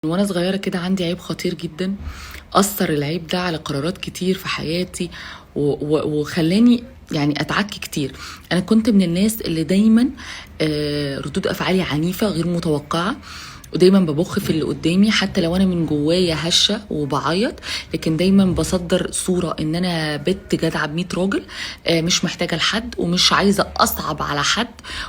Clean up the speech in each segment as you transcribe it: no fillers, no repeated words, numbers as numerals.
وانا صغيرة كده عندي عيب خطير جدا، أثر العيب ده على قرارات كتير في حياتي وخلاني يعني اتعك كتير. انا كنت من الناس اللي دايما ردود افعالي عنيفة غير متوقعة، ودايما ببخ في اللي قدامي حتى لو انا من جوايا هشه وبعيط، لكن دايما بصدر صوره ان انا بنت جدعه ب 100 راجل، مش محتاجه لحد ومش عايزه اصعب على حد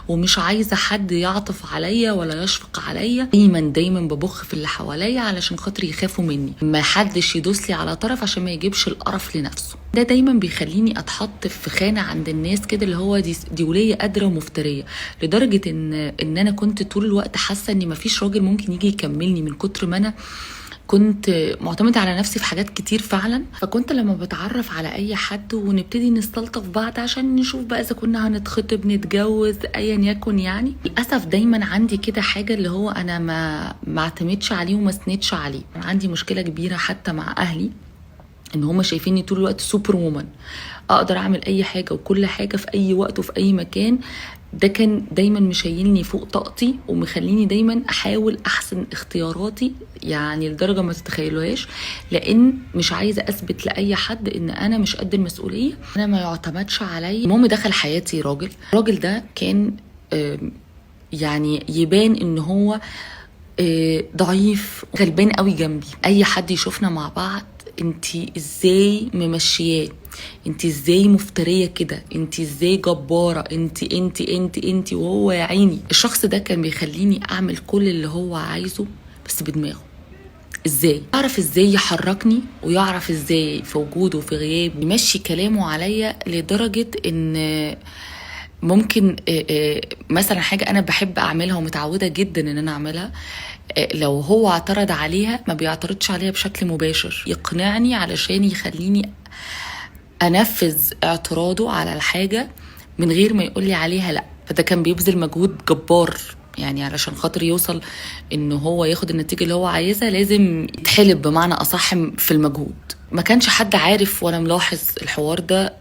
ومش عايزه حد يعطف عليا ولا يشفق عليا. دايما ببخ في اللي حواليا علشان خاطر يخافوا مني، ما حدش يدوس لي على طرف عشان ما يجيبش القرف لنفسه. ده دايما بيخليني اتحط في خانه عند الناس كده، اللي هو دي وليه قادره ومفتريه، لدرجه ان انا كنت طول الوقت حاسه ان مفيش راجل ممكن يجي يكملني من كتر ما انا كنت معتمدة على نفسي في حاجات كتير فعلا. فكنت لما بتعرف على اي حد ونبتدي نستلطف بعض عشان نشوف بقى اذا كنا هنتخطب نتجوز ايا يكن، يعني للاسف دايما عندي كده حاجة اللي هو انا ما اعتمدش عليه وما سندش عليه. عندي مشكلة كبيرة حتى مع اهلي ان هم شايفيني طول الوقت سوبر وومن، اقدر اعمل اي حاجه وكل حاجه في اي وقت وفي اي مكان. ده كان دايما مشيلني فوق طاقتي ومخليني دايما احاول احسن اختياراتي، يعني لدرجه ما تتخيلوهاش، لان مش عايزه اثبت لاي حد ان انا مش قد المسؤوليه، انا ما يعتمدش عليا. المهم دخل حياتي الراجل ده كان يعني يبان ان هو ضعيف غلبان قوي جنبي. اي حد يشوفنا مع بعض، انتي ازاي ممشياه، انتي ازاي مفترية كده، انتي ازاي جبارة، انتي. وهو يا عيني الشخص ده كان بيخليني اعمل كل اللي هو عايزه بس بدماغه. ازاي يعرف ازاي يحركني، ويعرف ازاي في وجوده وفي غيابه يمشي كلامه عليا، لدرجة ان ممكن مثلا حاجة أنا بحب أعملها ومتعودة جدا إن أنا أعملها، لو هو اعترض عليها ما بيعترضش عليها بشكل مباشر، يقنعني علشان يخليني أنفذ اعتراضه على الحاجة من غير ما يقولي عليها لأ. فده كان بيبذل مجهود جبار، يعني علشان خاطر يوصل إن هو ياخد النتيجة اللي هو عايزها لازم يتحلب بمعنى أصح في المجهود. ما كانش حد عارف ولا ملاحظ الحوار ده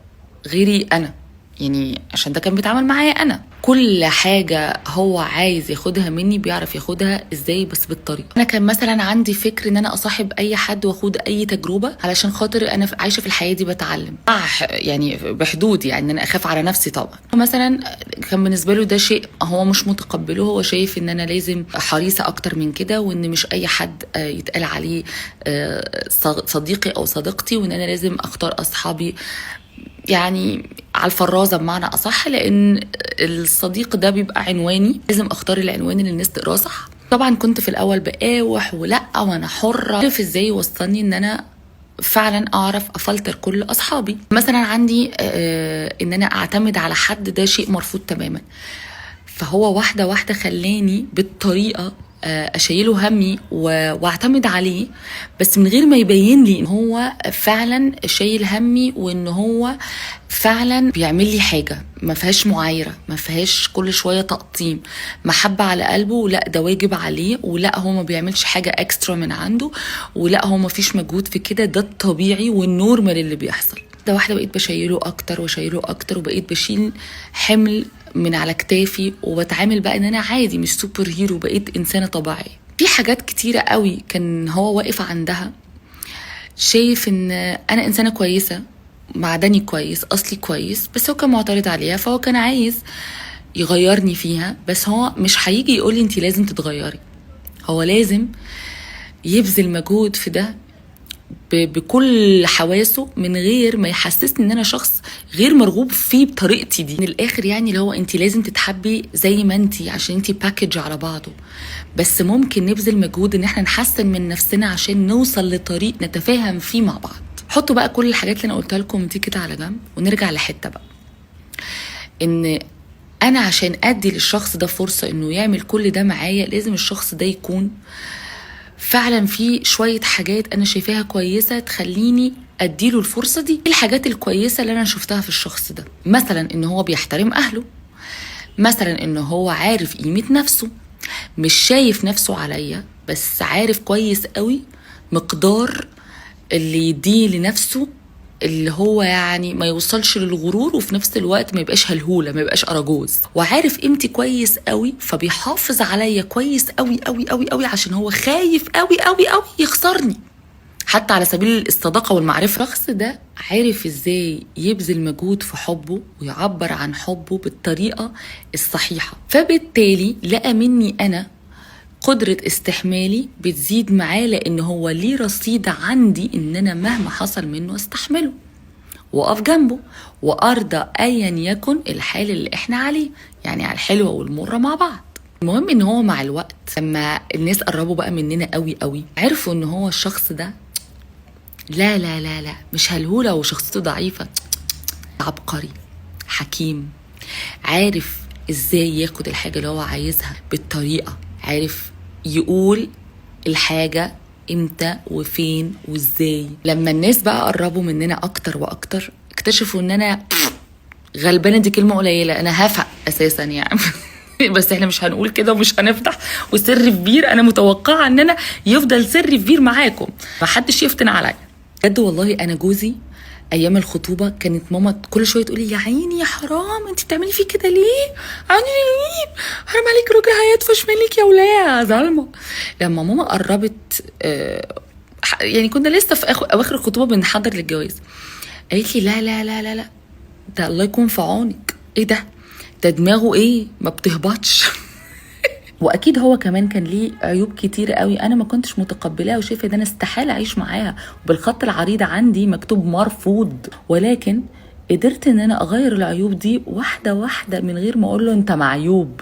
غيري أنا، يعني عشان ده كان بيتعامل معايا انا. كل حاجة هو عايز ياخدها مني بيعرف ياخدها ازاي، بس بالطريقة. انا كان مثلا عندي فكر ان انا اصاحب اي حد واخد اي تجربة علشان خاطر انا عايشة في الحياة دي بتعلم، يعني بحدود، يعني ان انا اخاف على نفسي طبعا. مثلا كان بالنسبة له ده شيء هو مش متقبله، هو شايف ان انا لازم حريصة اكتر من كده، وان مش اي حد يتقال عليه صديقي او صديقتي، وان انا لازم اختار اصحابي يعني على الفرازة بمعنى أصح، لأن الصديق ده بيبقى عنواني، لازم أختار العنوان اللي الناس تقراه صح. طبعا كنت في الأول بقاوح ولا وأنا حرة، عارف إزاي وصلني إن أنا فعلا أعرف أفلتر كل أصحابي. مثلا عندي إن أنا أعتمد على حد، ده شيء مرفوض تماما. فهو واحدة واحدة خلاني بالطريقة اشيله همي واعتمد عليه، بس من غير ما يبين لي ان هو فعلا شايل همي، وان هو فعلا بيعمل لي حاجة ما فيهاش معايرة، ما فيهاش كل شوية تقطيم، محبة على قلبه، ولا ده واجب عليه، ولا هو ما بيعملش حاجة اكسترا من عنده، ولا هو ما فيش مجهود في كده، ده الطبيعي والنورمال اللي بيحصل. ده واحدة بقيت بشيله اكتر وشيله اكتر، وبقيت بشيل حمل من على كتافي، وبتعامل بقى ان انا عادي مش سوبر هيرو، بقيت انسانة طبيعية. في حاجات كتيرة قوي كان هو واقف عندها، شايف ان انا انسانة كويسة، معدني كويس، اصلي كويس، بس هو كان معترض عليها، فهو كان عايز يغيرني فيها، بس هو مش هيجي يقولي انتي لازم تتغيري، هو لازم يبذل مجهود في ده بكل حواسه، من غير ما يحسسني ان انا شخص غير مرغوب فيه بطريقتي دي. من الاخر يعني اللي هو انت لازم تتحبي زي ما انت، عشان انت باكج على بعضه، بس ممكن نبذل مجهود ان احنا نحسن من نفسنا عشان نوصل لطريق نتفاهم فيه مع بعض. حطوا بقى كل الحاجات اللي انا قلتها لكم دي كده على جنب، ونرجع لحته بقى ان انا عشان ادي للشخص ده فرصه انه يعمل كل ده معايا، لازم الشخص ده يكون فعلا في شوية حاجات أنا شايفاها كويسة تخليني أديله الفرصة دي. الحاجات الكويسة اللي أنا شفتها في الشخص ده، مثلا إن هو بيحترم أهله، مثلا إن هو عارف قيمة نفسه، مش شايف نفسه عليا، بس عارف كويس قوي مقدار اللي يديه لنفسه اللي هو يعني ما يوصلش للغرور، وفي نفس الوقت ما يبقاش هلهوله، ما يبقاش اراجوز، وعارف قيمتي كويس قوي، فبيحافظ عليا كويس قوي قوي قوي قوي عشان هو خايف قوي قوي قوي يخسرني، حتى على سبيل الصداقة والمعرفة. الشخص ده عارف ازاي يبذل مجهود في حبه ويعبر عن حبه بالطريقة الصحيحة، فبالتالي لقى مني أنا قدرة استحمالي بتزيد معاه، لأن هو ليه رصيد عندي إن أنا مهما حصل منه استحمله وأقف جنبه وأرضى أيا يكن الحال اللي إحنا عليه، يعني على الحلوة والمرة مع بعض. المهم ان هو مع الوقت لما الناس قربوا بقى مننا قوي قوي، عرفوا ان هو الشخص ده لا لا لا لا مش هلهولة وشخصيته ضعيفة، عبقري حكيم، عارف ازاي ياخد الحاجة اللي هو عايزها بالطريقة، عارف يقول الحاجة امتى وفين وازاي. لما الناس بقى قربوا مننا اكتر واكتر، اكتشفوا ان انا غلبانة، دي كلمة قليلة، انا هفق اساسا يعني بس احنا مش هنقول كده ومش هنفتح، وسر كبير انا متوقعة ان انا يفضل سر كبير معاكم، محدش يفتن عليا بجد. والله انا جوزي ايام الخطوبه كانت ماما كل شويه تقولي يا عيني يا حرام انت بتعملي فيه كده ليه، عيني حرام عليك راجل هيطفش منك يا ولايه ظالمه. لما ماما قربت يعني كنا لسه في اواخر الخطوبه بنحضر للجواز، قالت لي لا لا لا لا لا ده الله يكون في عونك، ايه ده دماغه ايه ما بتهبطش واكيد هو كمان كان ليه عيوب كتير قوي انا ما كنتش متقبلاها وشايفه ان انا استحاله اعيش معاها، وبالخط العريض عندي مكتوب مرفوض، ولكن قدرت ان انا اغير العيوب دي واحده واحده من غير ما اقول له انت معيوب.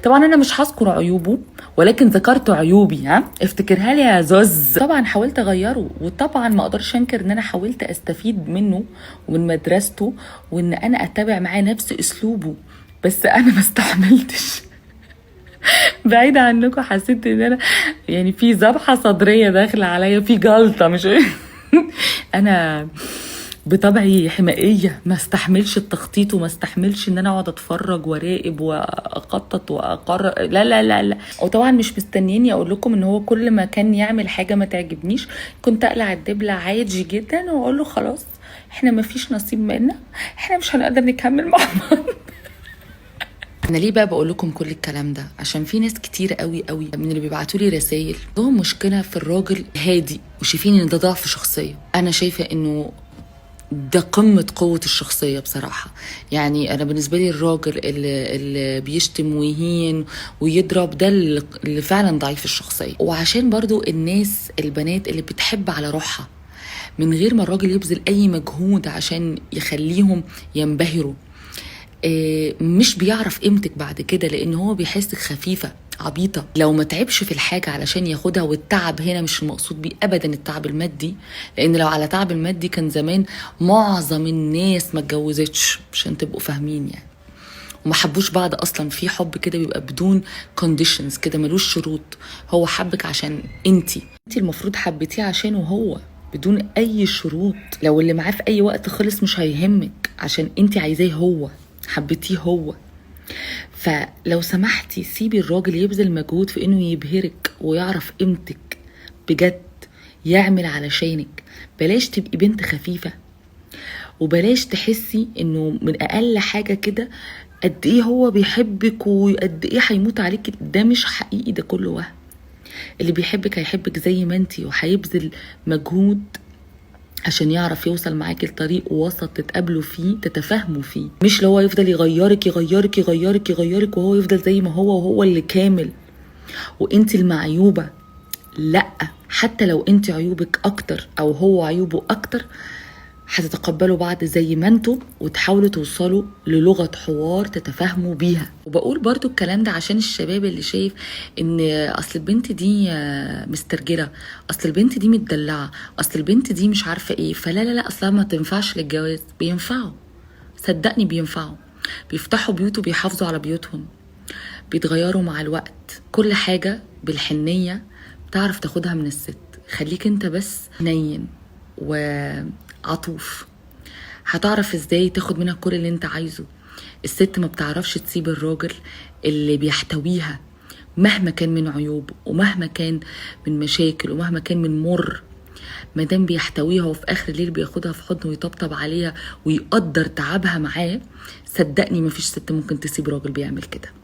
طبعا انا مش هذكر عيوبه، ولكن ذكرت عيوبي، ها افتكرها لي يا زوز. طبعا حاولت اغيره، وطبعا ما اقدرش انكر ان انا حاولت استفيد منه ومن مدرسته، وان انا اتبع معاه نفس اسلوبه، بس انا ما استحملتش بعيدة عنكم، حسيت ان انا يعني في ذبحة صدرية داخلة عليا، في جلطة مش انا بطبعي حمائية، ما استحملش التخطيط وما استحملش ان انا اقعد اتفرج وراقب واخطط واقرر، لا لا لا لا. وطبعا مش مستنيني اقول لكم ان هو كل ما كان يعمل حاجة ما تعجبنيش كنت اقلع الدبلة عادي جدا واقول له خلاص احنا ما فيش نصيب منا، احنا مش هنقدر نكمل مع بعض. انا ليه بقى بقول لكم كل الكلام ده؟ عشان في ناس كتير قوي قوي من اللي بيبعتوا لي رسائل عندهم مشكله في الراجل هادي وشايفين ان ده ضعف شخصيه. انا شايفه انه ده قمة قوة الشخصية بصراحة. يعني أنا بالنسبة لي الراجل اللي بيشتم ويهين ويضرب ده اللي فعلا ضعيف الشخصية. وعشان برضو الناس البنات اللي بتحب على روحها من غير ما الراجل يبذل أي مجهود عشان يخليهم ينبهروا، مش بيعرف قيمتك بعد كده، لان هو بيحسك خفيفه عبيطه لو ما تعبش في الحاجه علشان ياخدها. والتعب هنا مش المقصود بيه ابدا التعب المادي، لان لو على تعب المادي كان زمان معظم الناس ما اتجوزتش، عشان تبقوا فاهمين يعني، وما حبوش بعض اصلا. في حب كده بيبقى بدون كونديشنز كده، ملوش شروط، هو حبك عشان انتي المفروض حبيتيه عشانه هو بدون اي شروط. لو اللي معاه في اي وقت خلص مش هيهمك عشان انتي عايزاه هو، حبيتيه هو. فلو سمحتي سيبي الراجل يبذل مجهود في انه يبهرك ويعرف قيمتك بجد، يعمل علشانك. بلاش تبقي بنت خفيفة، وبلاش تحسي انه من اقل حاجة كده قد ايه هو بيحبك وقد ايه هيموت عليك. ده مش حقيقي، ده كله وهم. اللي بيحبك هيحبك زي ما انتي، وهيبذل مجهود عشان يعرف يوصل معاكي لطريق وسط تتقابلوا فيه تتفاهموا فيه، مش اللي هو يفضل يغيرك يغيرك يغيرك يغيرك وهو يفضل زي ما هو وهو اللي كامل وانت المعيوبة. لا، حتى لو انت عيوبك اكتر او هو عيوبه اكتر هتتقبلوا بعض زي ما انتوا، وتحاولوا توصلوا للغة حوار تتفاهموا بيها. وبقول برضو الكلام ده عشان الشباب اللي شايف ان اصل البنت دي مسترجلة، اصل البنت دي متدلعة، اصل البنت دي مش عارفة ايه. فلا لا لا، اصلا ما تنفعش للجواز. بينفعوا، صدقني بينفعوا، بيفتحوا بيوت وبيحافظوا على بيوتهم، بيتغيروا مع الوقت. كل حاجة بالحنية بتعرف تاخدها من الست. خليك انت بس نين وعطوف، هتعرف ازاي تاخد منها كل اللي انت عايزه. الست ما بتعرفش تسيب الراجل اللي بيحتويها مهما كان من عيوب ومهما كان من مشاكل ومهما كان من مر. مادام بيحتويها وفي اخر الليل بياخدها في حضنه ويطبطب عليها ويقدر تعبها معاه، صدقني مفيش ست ممكن تسيب راجل بيعمل كده.